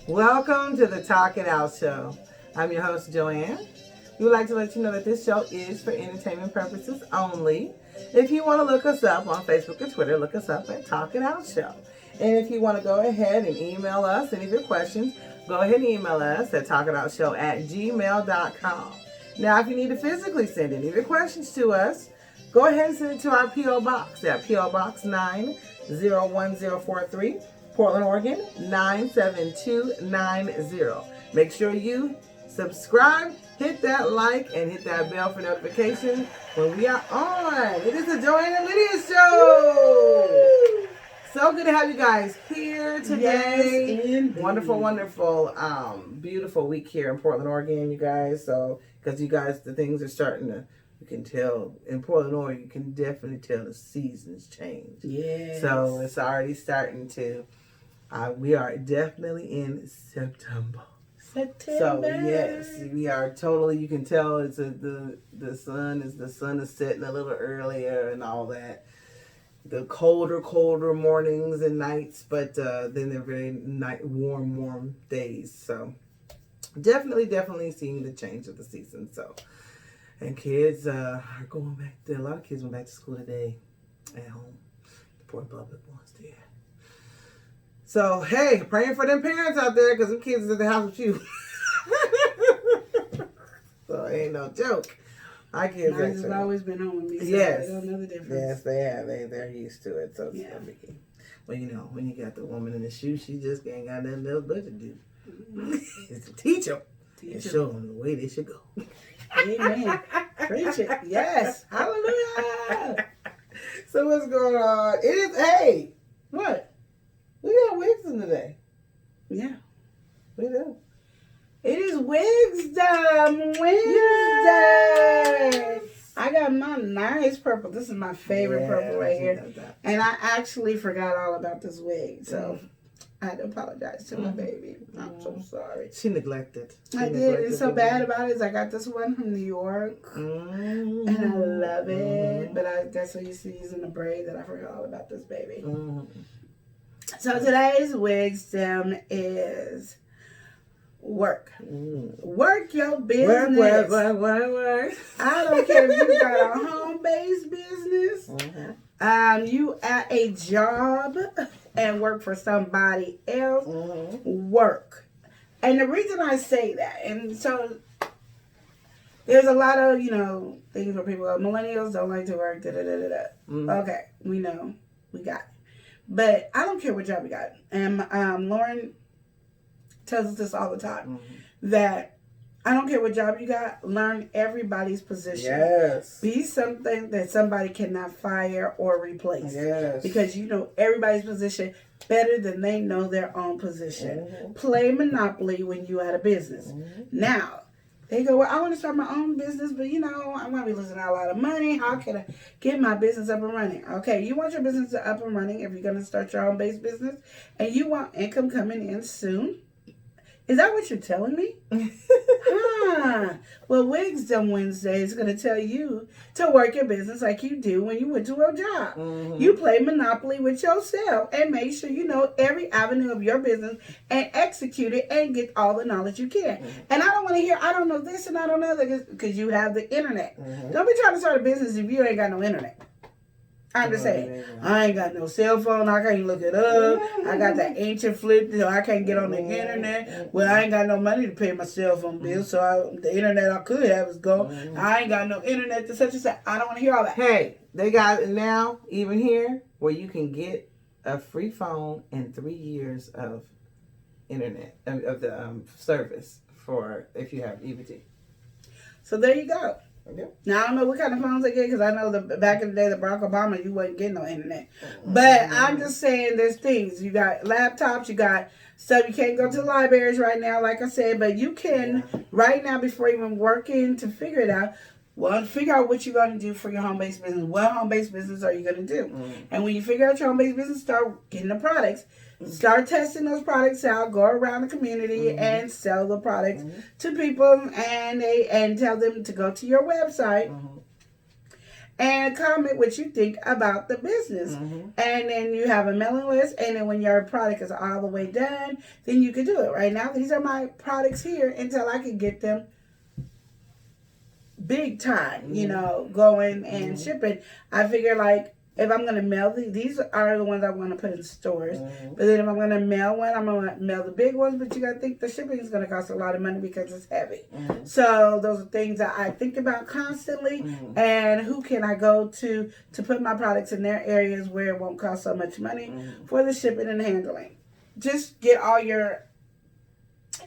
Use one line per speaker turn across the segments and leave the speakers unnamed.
Welcome to the Talk It Out Show. I'm your host, Joanne. We would like to let you know that this show is for entertainment purposes only. If you want to look us up on Facebook or Twitter, look us up at Talk It Out Show. And if you want to go ahead and email us any of your questions, go ahead and email us at talkitoutshow@gmail.com. Now, if you need to physically send any of your questions to us, go ahead and send it to our P.O. Box at P.O. Box 901043, Portland, Oregon 97290. Make sure you subscribe, hit that like, and hit that bell for notifications when we are on. It is the Joanne and Lydia Show. So good to have you guys here today.
Yes,
wonderful, beautiful week here in Portland, Oregon, you guys. So, because you guys, the things are starting to, you can tell in Portland, Oregon, you can definitely tell the seasons change.
Yes.
So it's already starting to. We are definitely in September. So yes, we are totally. You can tell it's the sun is setting a little earlier and all that. The colder mornings and nights, but then they're very warm days. So definitely seeing the change of the season. So, and kids are going back. A lot of kids went back to school today at home. The poor public ones did. So hey, praying for them parents out there because them kids is at the house with you. So it ain't no joke. My kids
have always been home with me. So
yes,
they don't know the difference.
Yes, they have. They're used to it. So it's
yeah.
Well, you know, when you got the woman in the shoe, she just ain't got nothing else but to do. It's to teach them and show them the way they should go.
Amen. Preach it. Yes. Hallelujah.
So what's going on? It is. Hey, what? We got Wigston today.
Yeah.
We do.
It is Wisdom Wednesday. Yes. I got my nice purple. This is my favorite purple right here. And I actually forgot all about this wig. So I had to apologize to my baby. I'm so sorry.
She neglected.
I did. And so bad about it is I got this one from New York. And I love it. But I guess I used to using the braid that I forgot all about this baby. So today's Wisdom is work. Work your business.
Work.
I don't care if you got a home-based business, you at a job and work for somebody else, work. And the reason I say that, and so there's a lot of, things where people go, millennials don't like to work, Okay, we know, we got it. But I don't care what job you got. And Lauren tells us this all the time, that I don't care what job you got, learn everybody's position.
Yes.
Be something that somebody cannot fire or replace.
Yes.
Because you know everybody's position better than they know their own position. Play Monopoly when you at a business. Now, they go, well, I want to start my own business, but I'm going to be losing out a lot of money. How can I get my business up and running? Okay, you want your business up and running if you're going to start your own base business and you want income coming in soon. Is that what you're telling me? Well, Wisdom Wednesday is going to tell you to work your business like you do when you went to a job. You play Monopoly with yourself and make sure you know every avenue of your business and execute it and get all the knowledge you can. And I don't want to hear, I don't know this and I don't know that because you have the internet. Don't be trying to start a business if you ain't got no internet. I'm just saying, I ain't got no cell phone. I can't look it up. I got that ancient flip, so I can't get on the internet. Well, I ain't got no money to pay my cell phone bill, so the internet I could have is gone. I ain't got no internet to such and such. I don't want to hear all that.
Hey, they got it now, even here, where you can get a free phone and 3 years of internet, of the service for if you have EBT.
So there you go.
Okay.
Now, I don't know what kind of phones they get because I know back in the day, the Barack Obama, you wasn't getting no internet. But I'm just saying there's things. You got laptops, you got stuff. You can't go to the libraries right now, like I said, but you can right now before even working to figure it out. Well, figure out what you're going to do for your home-based business. What home-based business are you going to do? And when you figure out your home-based business, start getting the products. Start testing those products out. Go around the community and sell the products to people and tell them to go to your website and comment what you think about the business.
Mm-hmm.
And then you have a mailing list. And then when your product is all the way done, then you can do it. Right now, these are my products here until I can get them big time, you know, going and shipping. I figure like if I'm going to mail these are the ones I want to put in stores. But then if I'm going to mail one, I'm going to mail the big ones. But you got to think the shipping is going to cost a lot of money because it's heavy. So those are things that I think about constantly. And who can I go to put my products in their areas where it won't cost so much money for the shipping and handling. Just get all your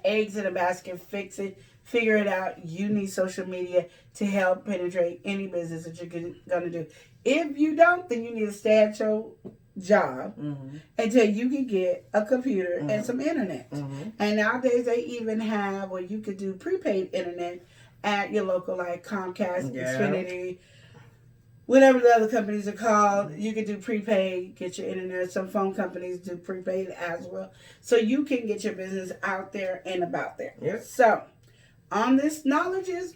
eggs in a basket, fix it, figure it out. You need social media to help penetrate any business that you're going to do. If you don't, then you need to stay at your job until you can get a computer and some internet. And nowadays they even have where you could do prepaid internet at your local, like Comcast, Xfinity, whatever the other companies are called. You can do prepaid, get your internet. Some phone companies do prepaid as well. So you can get your business out there and about there.
Yep.
So on this knowledge is,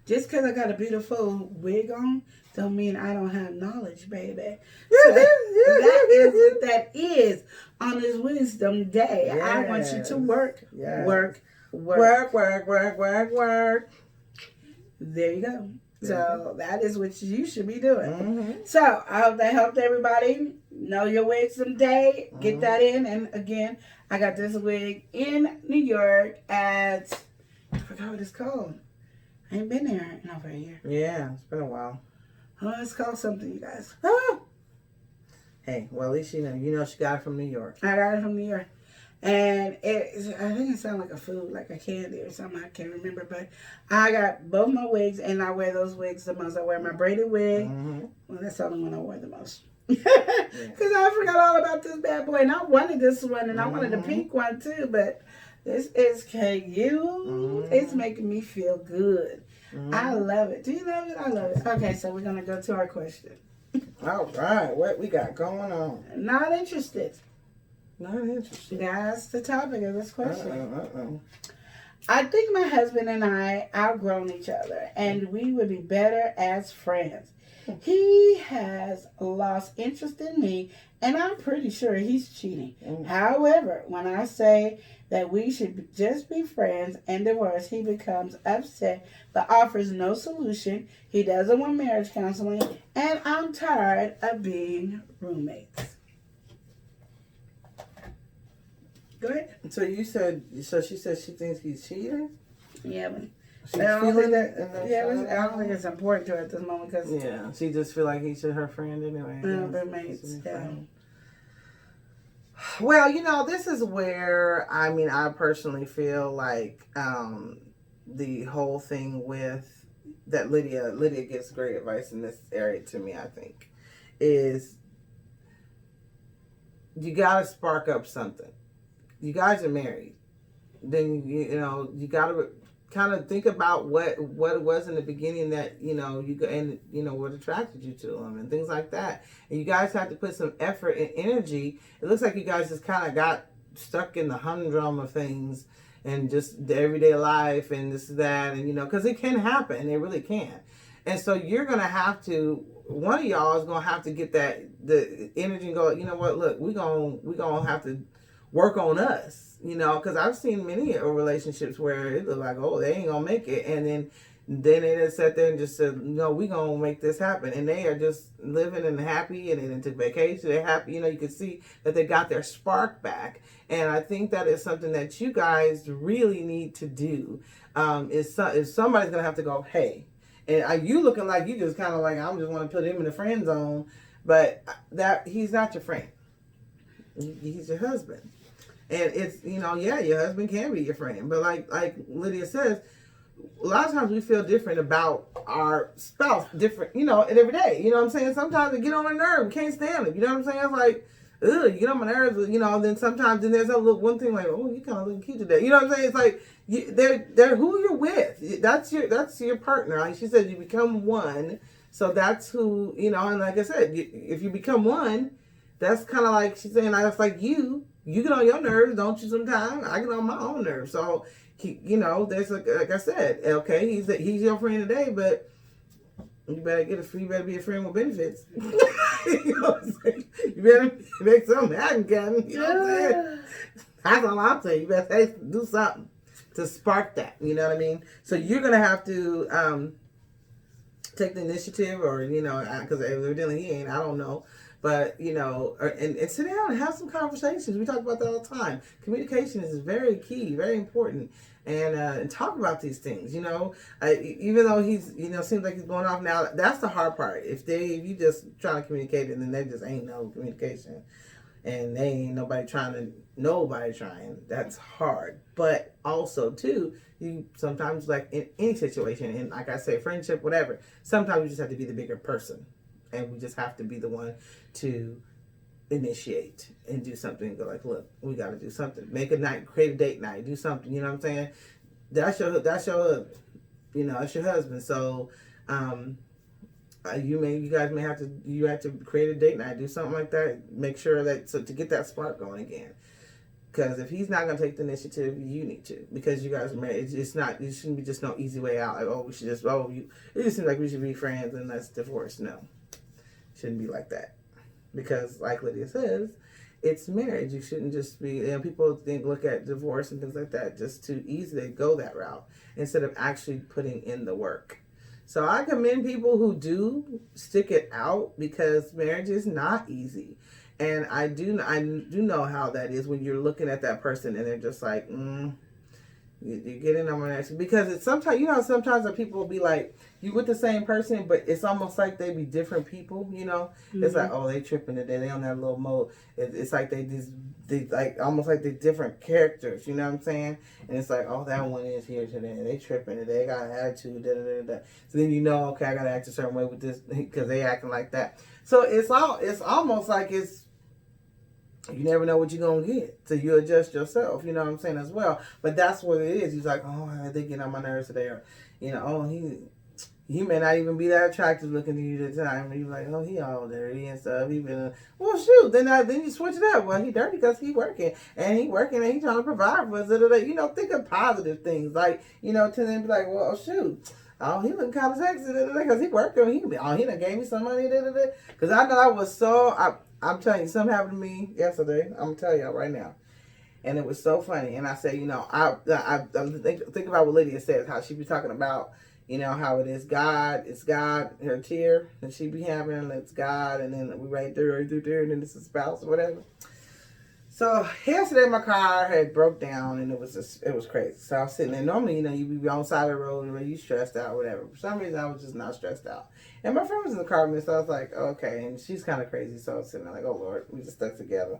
just because I got a beautiful wig on, don't mean I don't have knowledge, baby. So that is what that is on this Wisdom Day. Yes. I want you to work. There you go. So that is what you should be doing. So I hope that helped everybody. Know your Wisdom Day. Get that in. And again, I got this wig in New York at, I forgot what it's called. I ain't been there in over a year.
Yeah, it's been a while.
Oh, it's called something, you guys.
Hey, well, at least she got it from New York.
I got it from New York. And I think it sounds like a food, like a candy or something. I can't remember. But I got both my wigs, and I wear those wigs the most. I wear my braided wig. Well, that's the only one I wear the most. Because I forgot all about this bad boy. And I wanted this one, and I wanted the pink one, too. But this is KU. It's making me feel good. I love it. Do you love it? I love it. Okay, so we're going to go to our question.
All right. What we got going on?
Not interested.
Not interested.
That's the topic of this question. I think my husband and I outgrown each other, and we would be better as friends. He has lost interest in me, and I'm pretty sure he's cheating. However, when I say that we should just be friends and divorce, he becomes upset but offers no solution. He doesn't want marriage counseling, and I'm tired of being roommates. Go ahead.
So she said she thinks he's cheating?
Yeah, but
She's feeling that?
I don't think it's important to her at this moment because
she just feel like he's her friend anyway.
Roommates. Yeah.
Well, this is where I personally feel like the whole thing with that Lydia gives great advice in this area to me. I think is you gotta spark up something. You guys are married, then you gotta kind of think about what it was in the beginning that what attracted you to him and things like that. And you guys have to put some effort and energy. It looks like you guys just kind of got stuck in the humdrum of things and just the everyday life and this that and because it can happen. It really can. And so you're gonna have to. One of y'all is gonna have to get the energy and go. You know what? Look, we gonna have to work on us, because I've seen many relationships where it look like, oh, they ain't gonna make it, and then they just sat there and just said, no, we gonna make this happen, and they are just living and happy, and then took vacation, they're happy, you can see that they got their spark back, and I think that is something that you guys really need to do. Is somebody's gonna have to go, hey, and you looking like you just kind of like, I'm just want to put him in the friend zone, but that he's not your friend, he's your husband. And it's, your husband can be your friend. But like Lydia says, a lot of times we feel different about our spouse, different, every day. You know what I'm saying? Sometimes it get on our nerve. We can't stand it. You know what I'm saying? It's like, ugh, you get on my nerves, then sometimes there's a little one thing like, oh, you kind of looking cute today. You know what I'm saying? It's like, they're who you're with. That's your partner. Like she said, you become one. So that's who, and like I said, if you become one, that's kind of like she's saying, that's like you get on your nerves, don't you? Sometimes I get on my own nerves. So there's like I said, okay, he's your friend today, but You better you better be a friend with benefits. You know what I'm saying? You better make something happen, Kevin. You know what I'm saying? That's all I'm saying. You better do something to spark that. You know what I mean? So you're gonna have to take the initiative, or because evidently he ain't. I don't know. But, and sit down and have some conversations. We talk about that all the time. Communication is very key, very important. And talk about these things, even though he's, seems like he's going off now. That's the hard part. If you just trying to communicate and then there just ain't no communication and they ain't nobody trying, that's hard. But also, too, you sometimes, like in any situation, and like I say, friendship, whatever, sometimes you just have to be the bigger person. And we just have to be the one to initiate and do something. Go like, look, we got to do something. Make a night, create a date night, do something. You know what I'm saying? That's your that's your husband. So, you guys may have to create a date night, do something like that. Make sure that to get that spark going again. Because if he's not gonna take the initiative, you need to. Because you guys are married. It shouldn't be just no easy way out. Like, we should just it just seems like we should be friends and let's divorce. No. Shouldn't be like that, because like Lydia says, it's marriage. You shouldn't just be, people look at divorce and things like that just too easy. They go that route instead of actually putting in the work. So I commend people who do stick it out, because marriage is not easy. And I do know how that is when you're looking at that person and they're just like, you're getting on my nerves. Because it's sometimes, sometimes that people will be like, you with the same person, but it's almost like they be different people, Mm-hmm. It's like, oh, they tripping today. They on that little mode. It's like they like, almost like they're different characters, you know what I'm saying? And it's like, oh, that one is here today. They tripping today. They got an attitude, da-da-da-da. So then okay, I got to act a certain way with this because they acting like that. So it's almost like you never know what you're going to get. So you adjust yourself, you know what I'm saying, as well. But that's what it is. He's like, oh, they get on my nerves today. Or, oh, he may not even be that attractive looking to you at the time. And you're like, oh, he all dirty and stuff. Well, shoot. Then you switch it up. Well, he dirty because he working. And he trying to provide for us. Think of positive things. Like, to then be like, well, shoot. Oh, he looking kind of sexy because he working. He done gave me some money. Because I know I was I'm telling you, something happened to me yesterday. I'm going to tell y'all right now. And it was so funny. And I said, I think about what Lydia says, how she be talking about, how it is God. It's God, her tear that she be having. And it's God. And then we right there, and then it's a spouse or whatever. So yesterday my car had broke down and it was crazy. So I was sitting there. Normally, you be on the side of the road and you stressed out or whatever. For some reason, I was just not stressed out. And my friend was in the car with me, so I was like, okay. And she's kind of crazy, so I was sitting there like, oh Lord, we just stuck together.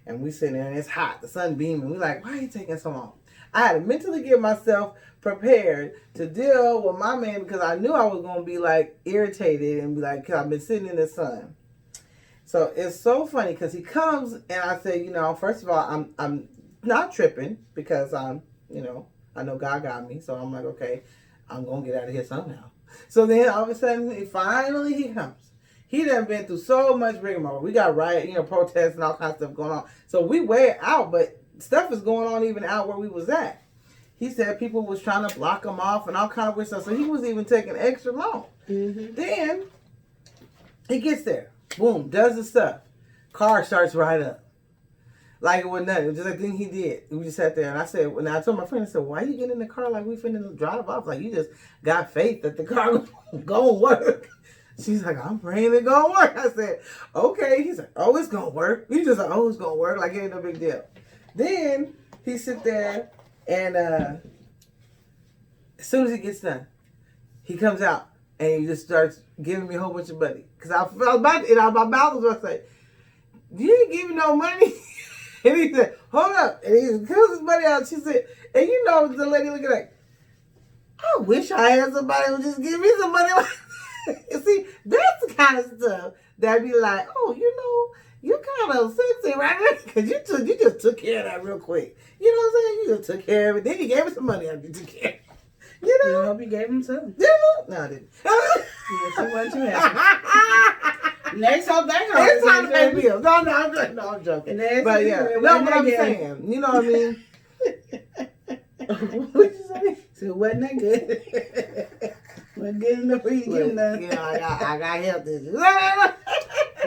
And we sitting there and it's hot, the sun beaming. We like, why are you taking so long? I had to mentally get myself prepared to deal with my man because I knew I was going to be like irritated and be like, because I've been sitting in the sun. So it's so funny because he comes and I say, first of all, I'm not tripping because I know God got me. So I'm like, okay, I'm going to get out of here somehow. So then all of a sudden, finally he comes. He done been through so much rigmarole. We got protests and all kinds of stuff going on. So we way out, but stuff is going on even out where we was at. He said people was trying to block him off and all kind of weird stuff. So he was even taking extra long. Mm-hmm. Then he gets there. Boom, does the stuff. Car starts right up. Like it was nothing. It was just a thing he did. We just sat there and I said, when I told my friend, I said, why you getting in the car like we finna drive off? Like you just got faith that the car gonna work. She's like, I'm praying it gonna work. I said, okay. He's like, oh, it's gonna work. He just like, oh, it's gonna work. Like it ain't no big deal. Then he sit there and as soon as he gets done, he comes out and he just starts giving me a whole bunch of money. Because I was about to, my mouth was about to say, you didn't give me no money. And he said, hold up. And he pulls his money out. She said, and the lady looking like, I wish I had somebody who just give me some money. You see, that's the kind of stuff that be like, oh, you're kind of sexy right now. Because you just took care of that real quick. You know what I'm saying? You just took care of it. Then you gave me some money after you took care of it.
I hope you gave him some.
Did you? No, I didn't.
Yes, you wasn't too happy. Next time that happens.
Next time pay bills. No, I'm joking. But yeah, no, what I'm saying. You know what I mean? What you say?
So it wasn't that good. Well, good enough for you to give them
You know, I got health issues.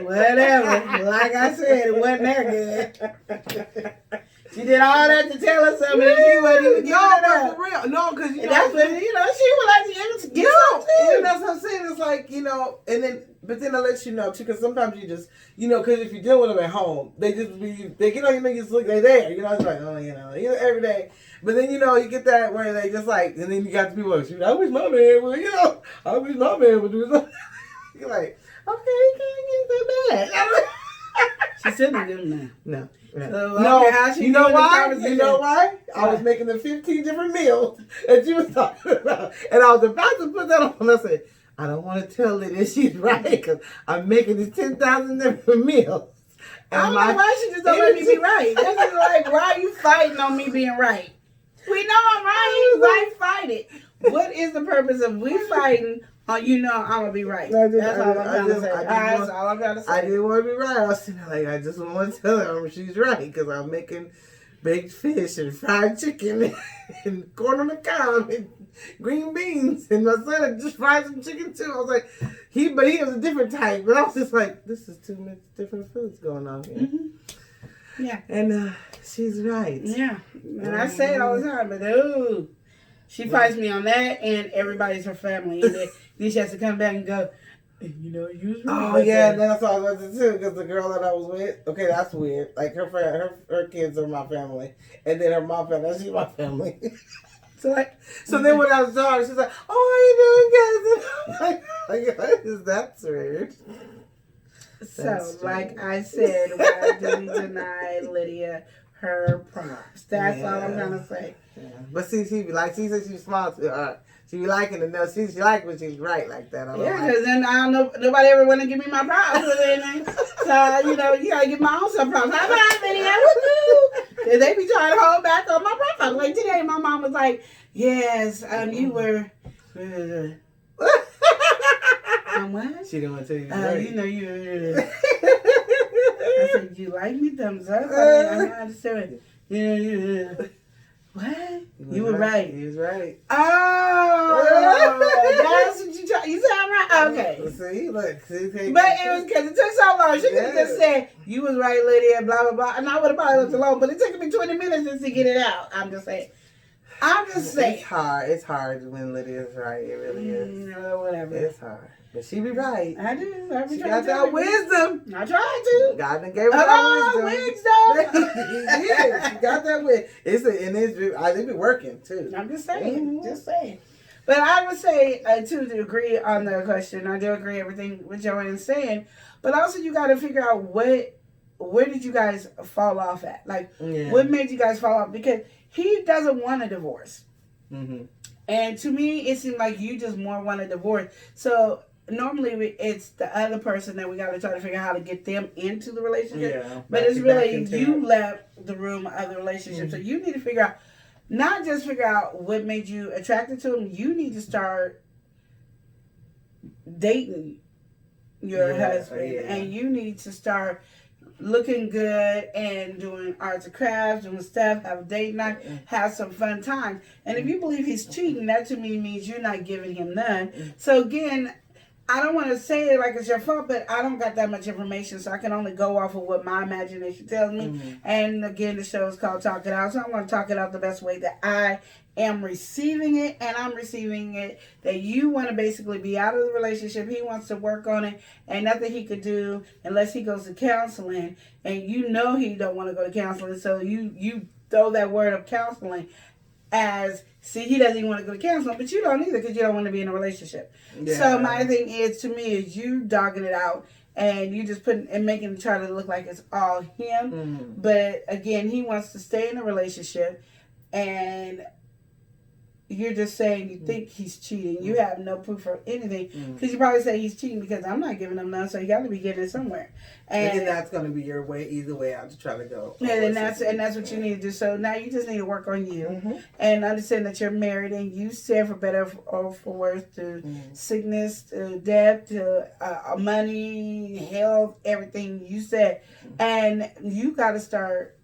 Whatever. Like I said, it wasn't that good. She did all that to tell us something and she wasn't even giving it up.
For real. No, because you know,
That's what, you know, she would like to get
no,
something.
and that's what I'm saying. It's like, you know, and then, but then I let you know too, because sometimes you just, you know, because if you deal with them at home, they just be, they get on your niggas look, they there, you know, it's like, oh, you know, every day. But then, you know, you get that where they just like, and then you got the people like, I wish my man would, you know, I wish my man would do something. You're like, okay, you can't get that bad.
She said it didn't know.
No.
So,
No,
okay, how she
you know
doing this
why?
conversation?
You know why? I was making the 15 different meals that you was talking about. And I was about to put that on. I said, I don't want to tell her that she's right because I'm making these 10,000 different meals. And
I don't know why she just don't let me be right. That's just like, why are you fighting on me being right? We know I'm right. Why fight it? What is the purpose of we fighting on you know I'm going to be right? That's all I'm trying to say. That's all I'm trying to say.
I didn't want to be right. I was sitting there like, I just want to tell her she's right because I'm making baked fish and fried chicken and corn on the cob and green beans. And my son had just fried some chicken too. I was like, he was a different type. But I was just like, this is too many different foods going on here.
Mm-hmm. Yeah.
And she's right.
Yeah. And I say it all the time, but she fights me on that and everybody's her family. And then she has to come back and go, you know, you was right.
Oh, yeah, that's what I was going to do because the girl that I was with, okay, that's weird. Like, her kids are my family. And then her mom family, she's my family. So then when I was talking, she's like, oh, how you doing, guys? And I'm like, that's weird.
So, like I said, why do you deny Lydia her props? That's all I'm trying to say.
Yeah. But see, she said she's smart. She be liking it. No, she like when she's right like that.
Because then I don't know, nobody ever want to give me my props. So, you know, you got to give my own some props. How about Lydia? Woo-hoo! Because they be trying to hold back on my props. Like today, my mom was like, yes, you were... what?
She didn't want to tell you.
You know, you... I said, you like me? Thumbs up. I mean, I don't understand. Yeah. What? You were right.
He was right.
Oh, that's what you try. You sound right. Okay.
See, look. See,
but it was because it took so long. She could have just said, you was right, Lydia, blah, blah, blah. And I would have probably left alone. But it took me 20 minutes just to get it out. I'm just saying.
It's hard. It's hard when Lydia's right. It really is.
Whatever.
It's hard. But she be right.
I do.
She got that wisdom.
I tried to.
God done gave her that
wisdom.
Yeah, she got that wisdom. They be working too.
I'm just saying. Just saying. But I would say, too, to agree on the question, I do agree everything with Joanne's saying. But also, you got to figure out where did you guys fall off at? Like, what made you guys fall off? Because he doesn't want a divorce. Mm-hmm. And to me, it seemed like you just more want a divorce. So normally it's the other person that we got to try to figure out how to get them into the relationship. Yeah, but it's really you left the room of the relationship. Mm-hmm. So you need to figure out, not just figure out what made you attracted to him. You need to start dating your husband. Yeah. And you need to start looking good and doing arts and crafts, doing stuff, have a date night, have some fun time. And if you believe he's cheating, that to me means you're not giving him none. So again, I don't want to say it like it's your fault, but I don't got that much information, so I can only go off of what my imagination tells me. Mm-hmm. And again, the show is called Talk It Out, so I want to talk it out the best way that I am receiving it, and I'm receiving it that you want to basically be out of the relationship. He wants to work on it, and nothing he could do unless he goes to counseling, and you know he don't want to go to counseling, so you throw that word of counseling as, see, he doesn't even want to go to counseling, but you don't either because you don't want to be in a relationship. Yeah. So my thing is, to me, is you dogging it out and you just putting and making it try to look like it's all him. Mm-hmm. But again, he wants to stay in a relationship, and you're just saying you think he's cheating. You have no proof or anything. Because you probably say he's cheating because I'm not giving him none, so you got to be getting it somewhere.
And then that's going to be your way, either way out to try to go.
And that's what you need to do. So now you just need to work on you and understand that you're married and you stand for better or for worse, to sickness, to death, to money, health, everything you said. And you got to start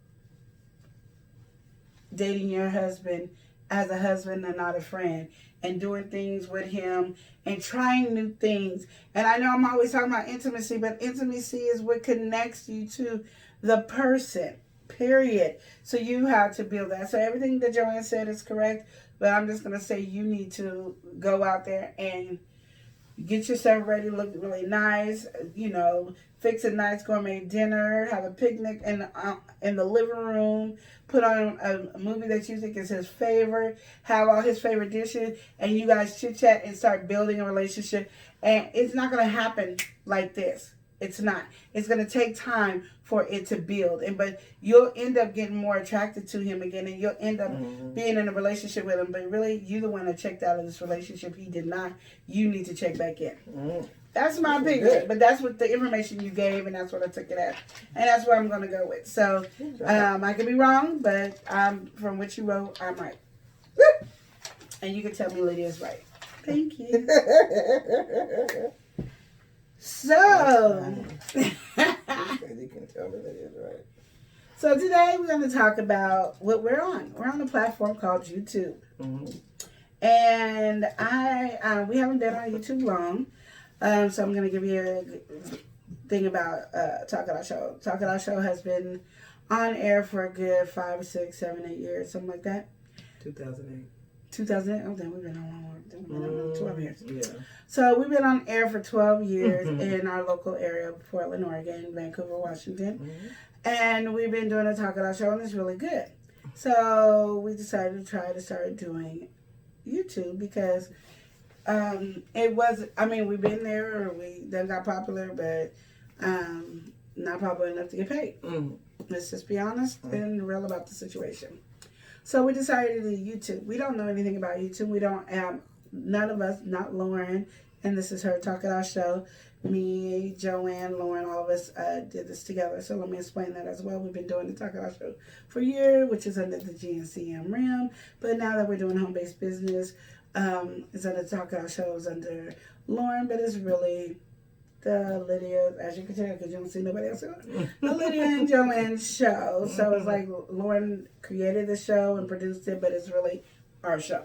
dating your husband as a husband and not a friend, and doing things with him and trying new things. And I know I'm always talking about intimacy, but intimacy is what connects you to the person, period. So you have to build that. So everything that Joanne said is correct, but I'm just going to say you need to go out there and get yourself ready, look really nice, fix a nice gourmet dinner, have a picnic in the living room, put on a movie that you think is his favorite, have all his favorite dishes, and you guys chit chat and start building a relationship. And it's not going to happen like this. It's not. It's going to take time for it to build. But you'll end up getting more attracted to him again, and you'll end up being in a relationship with him. But really, you're the one that checked out of this relationship. He did not. You need to check back in. That's my opinion. But that's what the information you gave, and that's what I took it as. And that's what I'm going to go with. So I could be wrong, but from what you wrote, I'm right. And you can tell me Lydia's right. Thank you. So,
you can tell me that is right.
So today we're going to talk about what we're on. We're on a platform called YouTube, and we haven't been on YouTube long, so I'm going to give you a thing about Talk It Out Show. Talk It Out Show has been on air for a good 5, 6, 7, 8 years, something like that.
2008.
2008. Oh, then we've been on 12 years.
Yeah.
So we've been on air for 12 years in our local area of Portland, Oregon, Vancouver, Washington. And we've been doing a Talk It Out Show, and it's really good. So we decided to try to start doing YouTube because we've been there, we then got popular, but not popular enough to get paid. Let's just be honest and real about the situation. So we decided to do YouTube. We don't know anything about YouTube. We don't have, none of us, not Lauren, and this is her Talk It Out Show. Me, Joanne, Lauren, all of us did this together. So let me explain that as well. We've been doing the Talk It Out Show for a year, which is under the GNCM realm. But now that we're doing home-based business, it's under Talk It Out Show, is under Lauren, but it's really the Lydia, as you can tell, because you don't see nobody else, the Lydia and Joanne show. So it's like Lauren created the show and produced it, but it's really our show.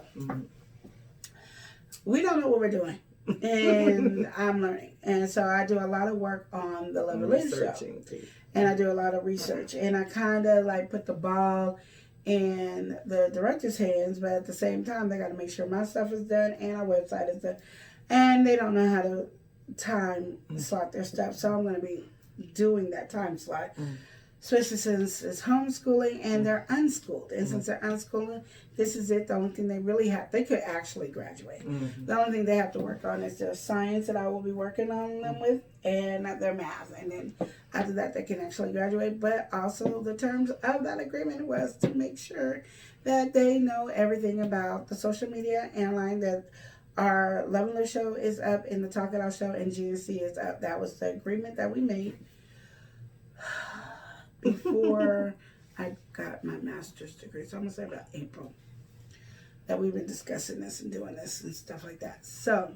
We don't know what we're doing, and I'm learning. And so I do a lot of work on the Love Lynn show, and I do a lot of research, and I kind of like put the ball in the director's hands, but at the same time, they got to make sure my stuff is done and our website is done, and they don't know how to time slot their stuff, so I'm going to be doing that time slot, especially since it's homeschooling and they're unschooled, and since they're unschooled, this is it. The only thing they really have, they could actually graduate. The only thing they have to work on is their science that I will be working on them with, and their math, and then after that they can actually graduate. But also the terms of that agreement was to make sure that they know everything about the social media and line, that our Love and Live show is up and the Talk It Out show and GNC is up. That was the agreement that we made before I got my master's degree. So I'm going to say about April that we've been discussing this and doing this and stuff like that. So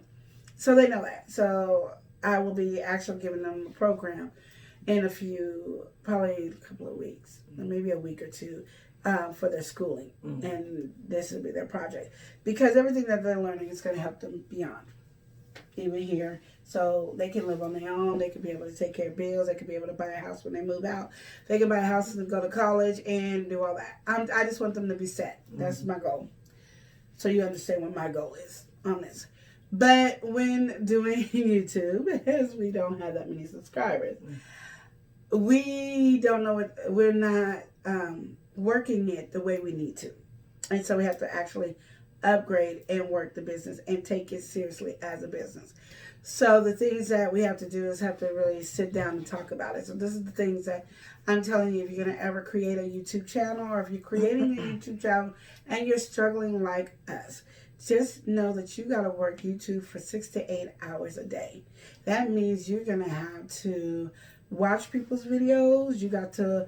they know that. So I will be actually giving them a program in probably a couple of weeks, maybe a week or two, for their schooling. And this will be their project. Because everything that they're learning is going to help them beyond, even here. So they can live on their own. They can be able to take care of bills. They can be able to buy a house when they move out. They can buy a house and go to college and do all that. I just want them to be set. That's my goal. So you understand what my goal is on this. But when doing YouTube, because we don't have that many subscribers, we don't know what, we're not working it the way we need to. And so we have to actually upgrade and work the business and take it seriously as a business. So the things that we have to do is have to really sit down and talk about it. So this is the things that I'm telling you, if you're going to ever create a YouTube channel, or if you're creating a YouTube channel and you're struggling like us, just know that you got to work YouTube for 6 to 8 hours a day. That means you're going to have to watch people's videos. You got to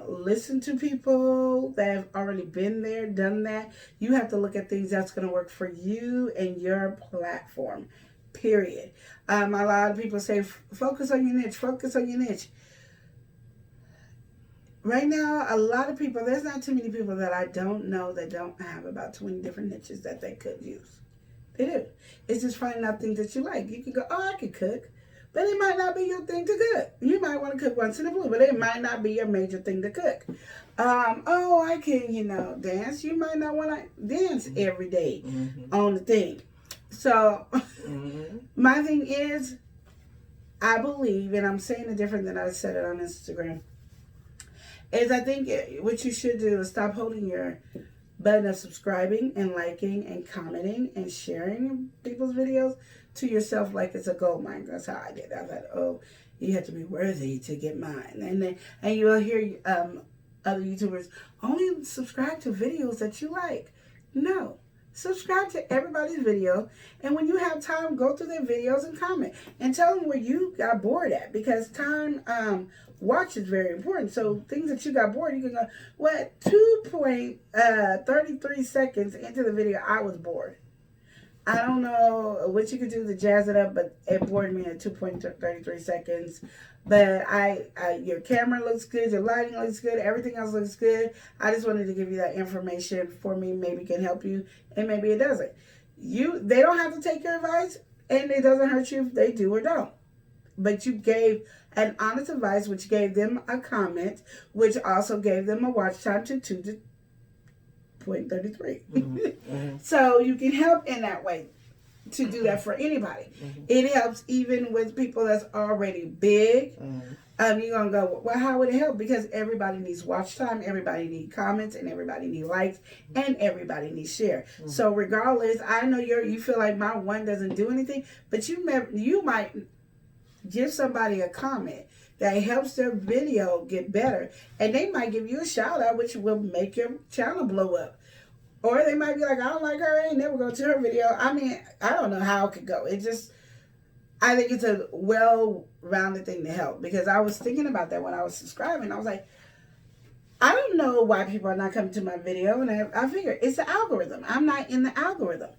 listen to people that have already been there, done that. You have to look at things that's going to work for you and your platform, period. A lot of people say, focus on your niche, focus on your niche. right now, a lot of people, there's not too many people that I don't know that don't have about 20 different niches that they could use. They do. It's just finding out things that you like. You can go, oh, I could cook, but it might not be your thing to cook. You might want to cook once in a blue, but it might not be your major thing to cook. Oh, I can, dance. You might not want to dance every day on the thing. So my thing is, I believe, and I'm saying it different than I said it on Instagram, is I think what you should do is stop holding your button of subscribing and liking and commenting and sharing people's videos to yourself like it's a gold mine. That's how I did. I thought, oh, you have to be worthy to get mine. And you will hear other YouTubers, only subscribe to videos that you like. No. Subscribe to everybody's video, and when you have time, go through their videos and comment and tell them where you got bored at, because time watch is very important. So things that you got bored, you can go, what, 2.33 seconds into the video, I was bored. I don't know what you could do to jazz it up, but it bored me at 2.33 seconds. But your camera looks good, your lighting looks good, everything else looks good. I just wanted to give you that information for me. Maybe it can help you, and maybe it doesn't. They don't have to take your advice, and it doesn't hurt you if they do or don't. But you gave an honest advice, which gave them a comment, which also gave them a watch time to 2.33. So you can help in that way to do that for anybody. It helps even with people that's already big. You're going to go, well, how would it help? Because everybody needs watch time, everybody needs comments, and everybody needs likes, and everybody needs share. So regardless, I know you feel like my one doesn't do anything, but you might give somebody a comment that helps their video get better, and they might give you a shout out, which will make your channel blow up. Or they might be like, I don't like her, I ain't never go to her video. I mean, I don't know how it could go. I think it's a well-rounded thing to help, because I was thinking about that when I was subscribing. I was like, I don't know why people are not coming to my video, and I figured it's the algorithm. I'm not in the algorithm.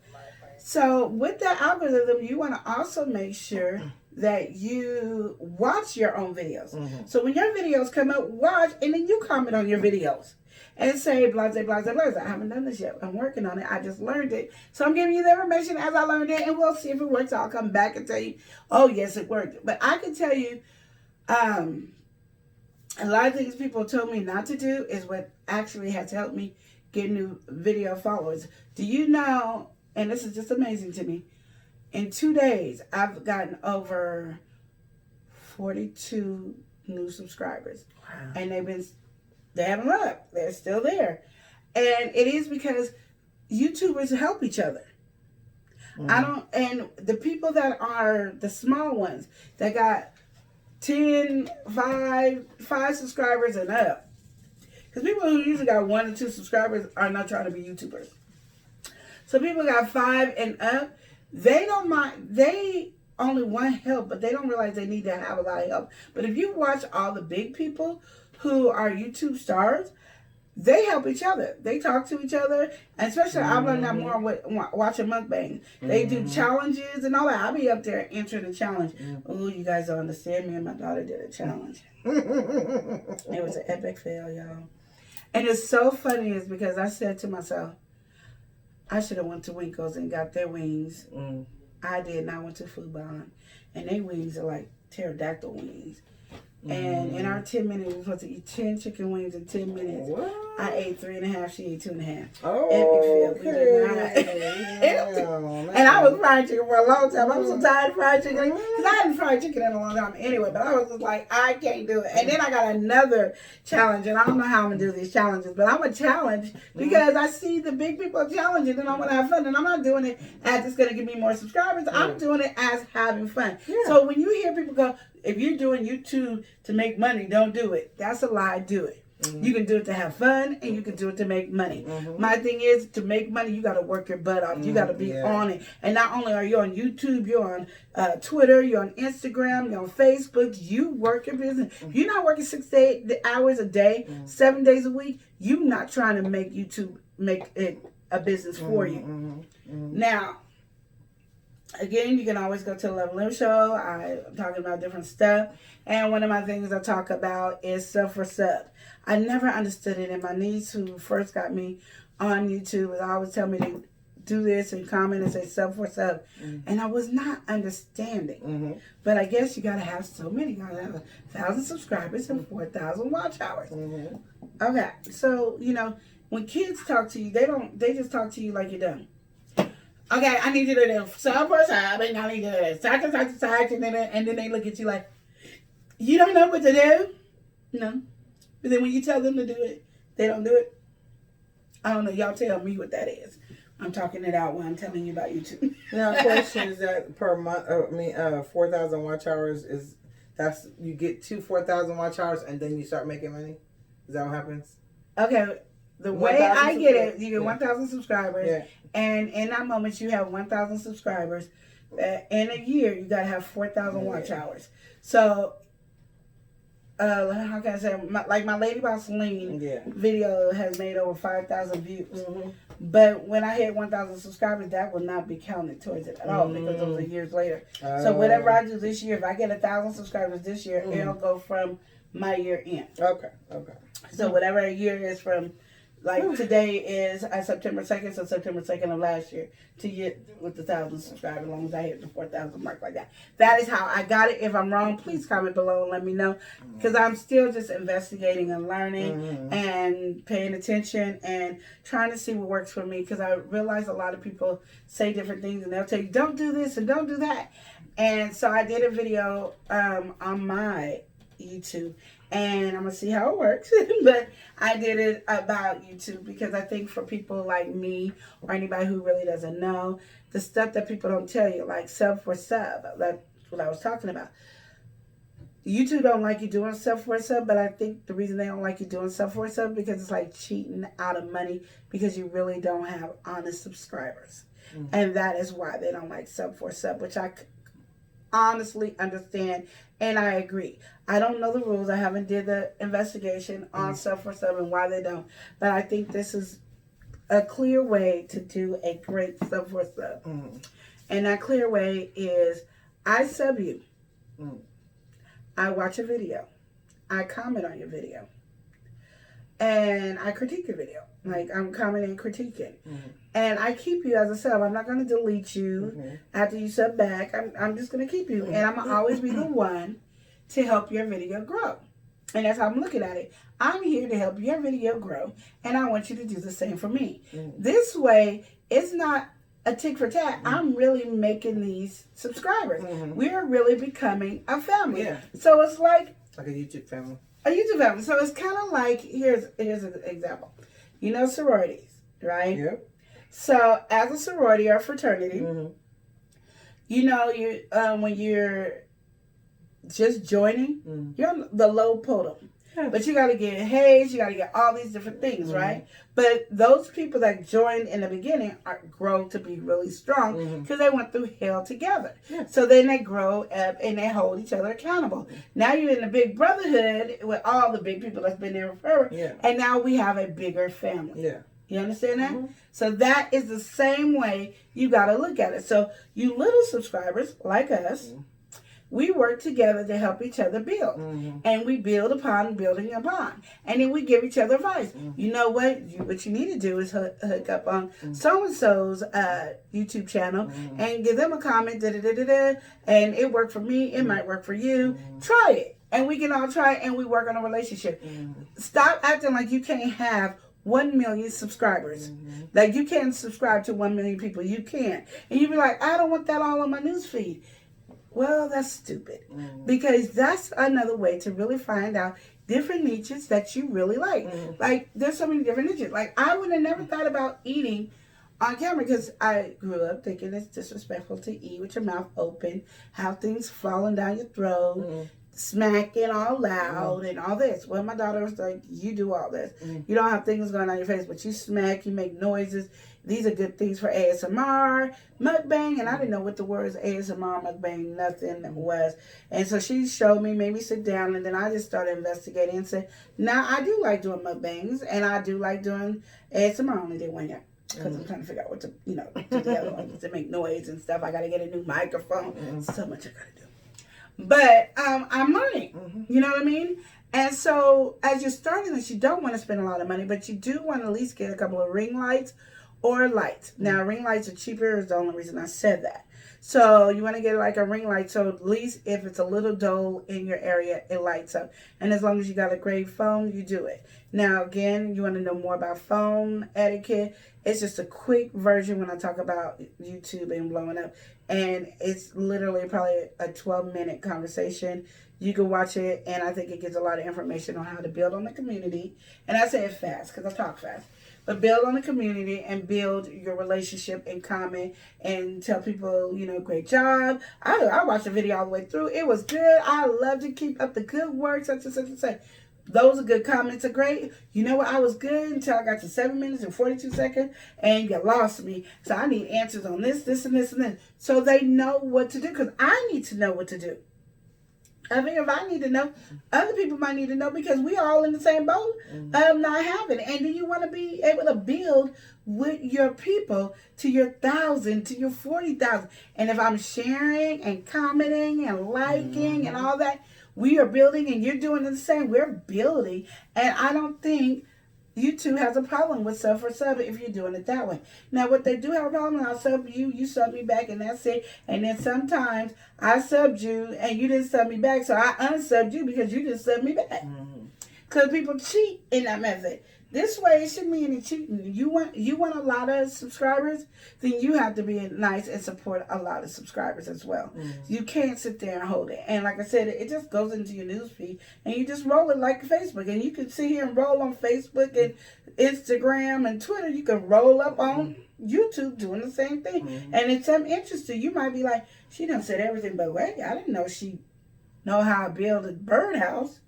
So with that algorithm, you want to also make sure that you watch your own videos. So when your videos come up, watch, and then you comment on your videos and say, blah, blah, blah, blah, blah. I haven't done this yet. I'm working on it. I just learned it. So I'm giving you the information as I learned it, and we'll see if it works. I'll come back and tell you, oh, yes, it worked. But I can tell you, a lot of things people told me not to do is what actually has helped me get new video followers. Do you know, and this is just amazing to me, in 2 days, I've gotten over 42 new subscribers. Wow. And they haven't left. They're still there. And it is because YouTubers help each other. And the people that are the small ones that got 10, 5 subscribers and up. Because people who usually got 1 or 2 subscribers are not trying to be YouTubers. So people got 5 and up, they don't mind. They only want help, but they don't realize they need to have a lot of help. But if you watch all the big people who are YouTube stars, they help each other. They talk to each other. And especially, I've learned that more watching mukbang. They do challenges and all that. I'll be up there answering the challenge. Oh, you guys don't understand. Me and my daughter did a challenge. It was an epic fail, y'all. And it's so funny is because I said to myself, I should have went to Winkles and got their wings. I did not went to Food Bond. And their wings are like pterodactyl wings. And in our 10 minutes, we were supposed to eat 10 chicken wings in 10 minutes. What? I ate 3.5. She ate 2.5.
Oh,
epic fail. We did not. And I was frying chicken for a long time. I was so tired of fried chicken. Because I hadn't fried chicken in a long time anyway. But I was just like, I can't do it. And then I got another challenge. And I don't know how I'm going to do these challenges. But I'm a challenge because I see the big people challenging. And I want to have fun. And I'm not doing it as it's going to give me more subscribers. I'm doing it as having fun. Yeah. So when you hear people go, if you're doing YouTube to make money, don't do it. That's a lie. Do it. You can do it to have fun, and you can do it to make money. My thing is, to make money, you got to work your butt off. You got to be on it. And not only are you on YouTube, you're on Twitter, you're on Instagram, you're on Facebook. You work your business. If you're not working 6 to 8 hours a day, 7 days a week, you're not trying to make YouTube make it a business for you. Now, Again, you can always go to the Love Lim Show. I'm talking about different stuff. And one of my things I talk about is sub for sub. I never understood it. And my niece, who first got me on YouTube, would always tell me to do this and comment and say sub for sub. And I was not understanding. But I guess you got to have so many. You got to have 1,000 subscribers and 4,000 watch hours. Okay. So, you know, when kids talk to you, they just talk to you like you're dumb. Okay, I need you to do sub for sub, and I need you to do side to side to side, and then they look at you like, you don't know what to do? No. But then when you tell them to do it, they don't do it. I don't know. Y'all tell me what that is. I'm talking it out while I'm telling you about YouTube.
Now, question is that per month, 4,000 watch hours you get 4,000 watch hours, and then you start making money? Is that what happens?
Okay. The way I get it, you get 1,000 subscribers. Yeah. And in that moment, you have 1,000 subscribers. In a year, you got to have 4,000 watch hours. So, how can I say? My Lady Boss Lean video has made over 5,000 views. But when I hit 1,000 subscribers, that will not be counted towards it at all because it was years later. So whatever I do this year, if I get 1,000 subscribers this year, it'll go from my year end.
Okay.
So whatever a year is from. Like today is September 2nd, so September 2nd of last year to get with the 1,000 subscribers, as long as I hit the 4,000 mark like that. That is how I got it. If I'm wrong, please comment below and let me know. Because I'm still just investigating and learning and paying attention and trying to see what works for me. Because I realize a lot of people say different things and they'll tell you, don't do this and don't do that. And so I did a video on my YouTube. And I'm going to see how it works. But I did it about YouTube because I think for people like me or anybody who really doesn't know, the stuff that people don't tell you, like sub for sub, that's what I was talking about. YouTube don't like you doing sub for sub, but I think the reason they don't like you doing sub for sub because it's like cheating out of money because you really don't have honest subscribers. And that is why they don't like sub for sub, which I honestly understand and I agree. I don't know the rules. I haven't did the investigation on sub for sub and why they don't. But I think this is a clear way to do a great sub for sub. And that clear way is I sub you. I watch a video. I comment on your video. And I critique your video. Like I'm commenting and critiquing. And I keep you as a sub. I'm not going to delete you after you sub back. I'm just going to keep you. And I'm going to always be the one to help your video grow. And that's how I'm looking at it. I'm here to help your video grow. And I want you to do the same for me. This way, it's not a tick for tat. I'm really making these subscribers. We're really becoming a family.
Yeah.
So it's like
a YouTube family.
A YouTube family. So it's kind of like, here's an example. You know sororities, right?
Yep.
So as a sorority or fraternity, you know, when you're just joining, you're on the low podium. But you got to get haze, you got to get all these different things, right? But those people that joined in the beginning grow to be really strong because they went through hell together. So then they grow up and they hold each other accountable. Now you're in the big brotherhood with all the big people that's been there forever. And now we have a bigger family. You understand that? So that is the same way you got to look at it. So you little subscribers like us, we work together to help each other build. And we build upon building upon. And then we give each other advice. You know what? What you need to do is hook up on so-and-so's YouTube channel and give them a comment, and it worked for me. It might work for you. Try it. And we can all try it, and we work on a relationship. Stop acting like you can't have 1 million subscribers. Like you can't subscribe to 1 million people. You can't. And you be like, I don't want that all on my news feed. Well, that's stupid. Because that's another way to really find out different niches that you really like. Like, there's so many different niches. Like, I would have never thought about eating on camera because I grew up thinking it's disrespectful to eat with your mouth open, have things falling down your throat, smacking all loud and all this. Well, my daughter was like, you do all this. You don't have things going on your face, but you smack, you make noises. These are good things for ASMR, mukbang, and I didn't know what the words ASMR, mukbang, nothing was. And so she showed me, made me sit down, and then I just started investigating and said, now I do like doing mukbangs, and I do like doing ASMR. I only did one year. because I'm trying to figure out what to, do the other ones to make noise and stuff. I got to get a new microphone. So much I got to do. But I'm learning. You know what I mean? And so as you're starting this, you don't want to spend a lot of money, but you do want to at least get a couple of ring lights or lights. Now, ring lights are cheaper is the only reason I said that. So you want to get like a ring light, so at least if it's a little dull in your area, it lights up. And as long as you got a great phone, you do it. Now, again, you want to know more about phone etiquette. It's just a quick version when I talk about YouTube and blowing up. And it's literally probably a 12-minute conversation. You can watch it, and I think it gives a lot of information on how to build on the community. And I say it fast because I talk fast. But build on the community and build your relationship and comment and tell people, great job. I watched the video all the way through. It was good. I love to keep up the good work, such and such and such. Those are good comments are great. You know what? I was good until I got to 7 minutes and 42 seconds and you lost me. So I need answers on this, and this, and this. So they know what to do because I need to know what to do. I think if I need to know, other people might need to know because we are all in the same boat of not having it. And then you want to be able to build with your people to your 1,000, to your 40,000. And if I'm sharing and commenting and liking and all that, we are building and you're doing the same. We're building. And I don't think YouTube has a problem with sub for sub if you're doing it that way. Now, what they do have a problem, I'll sub you, you sub me back, and that's it. And then sometimes I subbed you and you didn't sub me back, so I unsubbed you because you didn't sub me back. Because people cheat in that method. This way, it shouldn't be any cheating. You want a lot of subscribers, then you have to be nice and support a lot of subscribers as well. You can't sit there and hold it. And like I said, it just goes into your newsfeed, and you just roll it like Facebook. And you can sit here and roll on Facebook and Instagram and Twitter. You can roll up on YouTube doing the same thing. And if something interests you, you might be like, she done said everything, but wait, I didn't know she know how to build a birdhouse.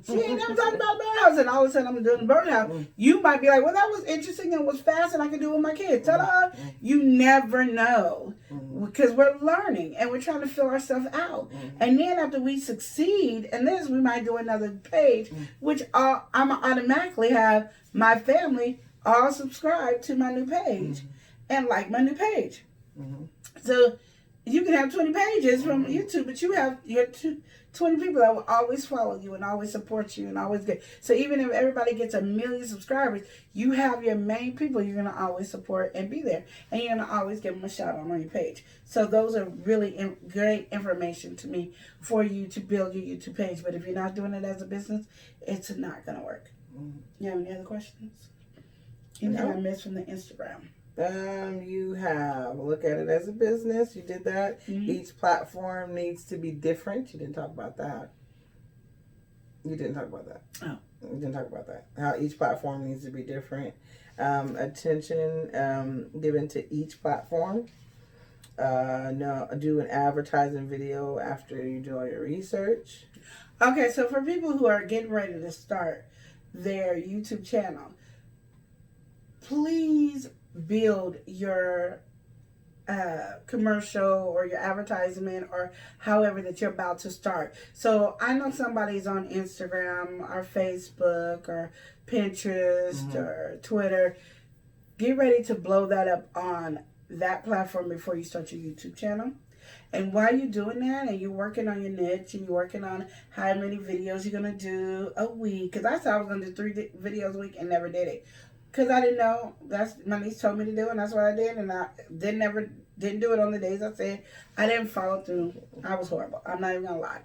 She ain't never talked about birdhouse, and all of a sudden I'm doing birdhouse. You might be like, well, that was interesting and was fast, and I can do it with my kids. Ta-da! You never know, because we're learning and we're trying to fill ourselves out. And then after we succeed in this, we might do another page, which I'm automatically have my family all subscribe to my new page and like my new page. So you can have 20 pages from YouTube, but you have your 20 people that will always follow you and always support you and always get. So even if everybody gets 1 million subscribers, you have your main people you're going to always support and be there. And you're going to always give them a shout out on your page. So those are really great information to me for you to build your YouTube page. But if you're not doing it as a business, it's not going to work. You have any other questions? Anything I missed from the Instagram?
You have look at it as a business. You did that. Each platform needs to be different. You didn't talk about that. You didn't talk about that.
Oh.
You didn't talk about that. How each platform needs to be different. Attention given to each platform. No, do an advertising video after you do all your research.
Okay, so for people who are getting ready to start their YouTube channel, please build your commercial or your advertisement or however that you're about to start. So I know somebody's on Instagram or Facebook or Pinterest or Twitter. Get ready to blow that up on that platform before you start your YouTube channel. And while you're doing that and you're working on your niche and you're working on how many videos you're going to do a week, because I said I was going to do 3 videos a week and never did it. Because I didn't know. That's my niece told me to do, and that's what I did. And I didn't do it on the days I said. I didn't follow through. I was horrible. I'm not even going to lie.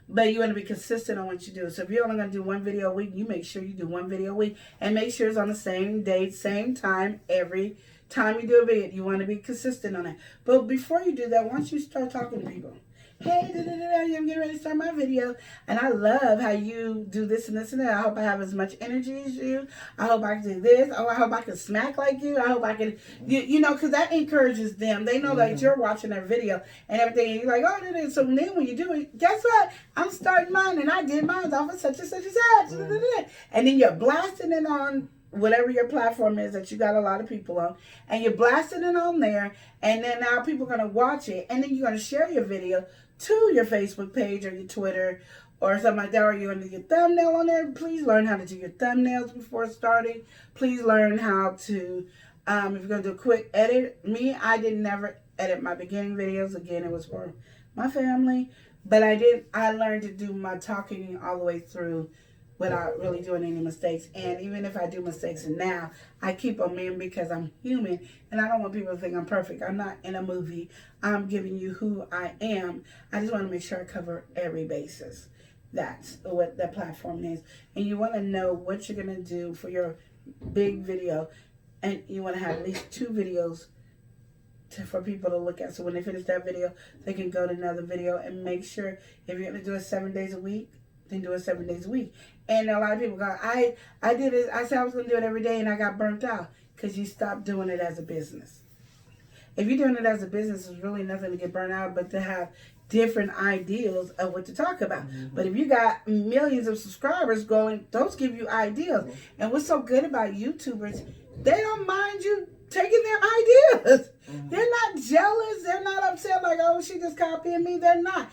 But you want to be consistent on what you do. So if you're only going to do 1 video a week, you make sure you do 1 video a week. And make sure it's on the same date, same time, every time you do a video. You want to be consistent on it. But before you do that, once you start talking to people, hey, I'm getting ready to start my video, and I love how you do this and this and that. I hope I have as much energy as you. I hope I can do this. Oh, I hope I can smack like you. I hope I can, because that encourages them. They know that you're watching their video and everything, and you're like, oh, so then when you do it, guess what? I'm starting mine, and I did mine off of such and such and such. And then you're blasting it on whatever your platform is that you got a lot of people on, and you're blasting it on there, and then now people are going to watch it, and then you're going to share your video to your Facebook page or your Twitter or something like that, or you want to do your thumbnail on there, please learn how to do your thumbnails before starting. Please learn how to, if you're going to do a quick edit. I didn't never edit my beginning videos. Again, it was for my family. But I learned to do my talking all the way through without really doing any mistakes. And even if I do mistakes now, I keep them in because I'm human and I don't want people to think I'm perfect. I'm not in a movie. I'm giving you who I am. I just want to make sure I cover every basis. That's what the platform is. And you want to know what you're going to do for your big video. And you want to have at least 2 videos for people to look at. So when they finish that video, they can go to another video, and make sure if you're going to do it 7 days a week, then do it 7 days a week. And a lot of people go, I did it. I said I was going to do it every day, and I got burnt out because you stopped doing it as a business. If you're doing it as a business, there's really nothing to get burnt out but to have different ideas of what to talk about. Mm-hmm. But if you got millions of subscribers going, those give you ideas. Mm-hmm. And what's so good about YouTubers, they don't mind you taking their ideas. Mm-hmm. They're not jealous. They're not upset like, oh, she just copying me. They're not.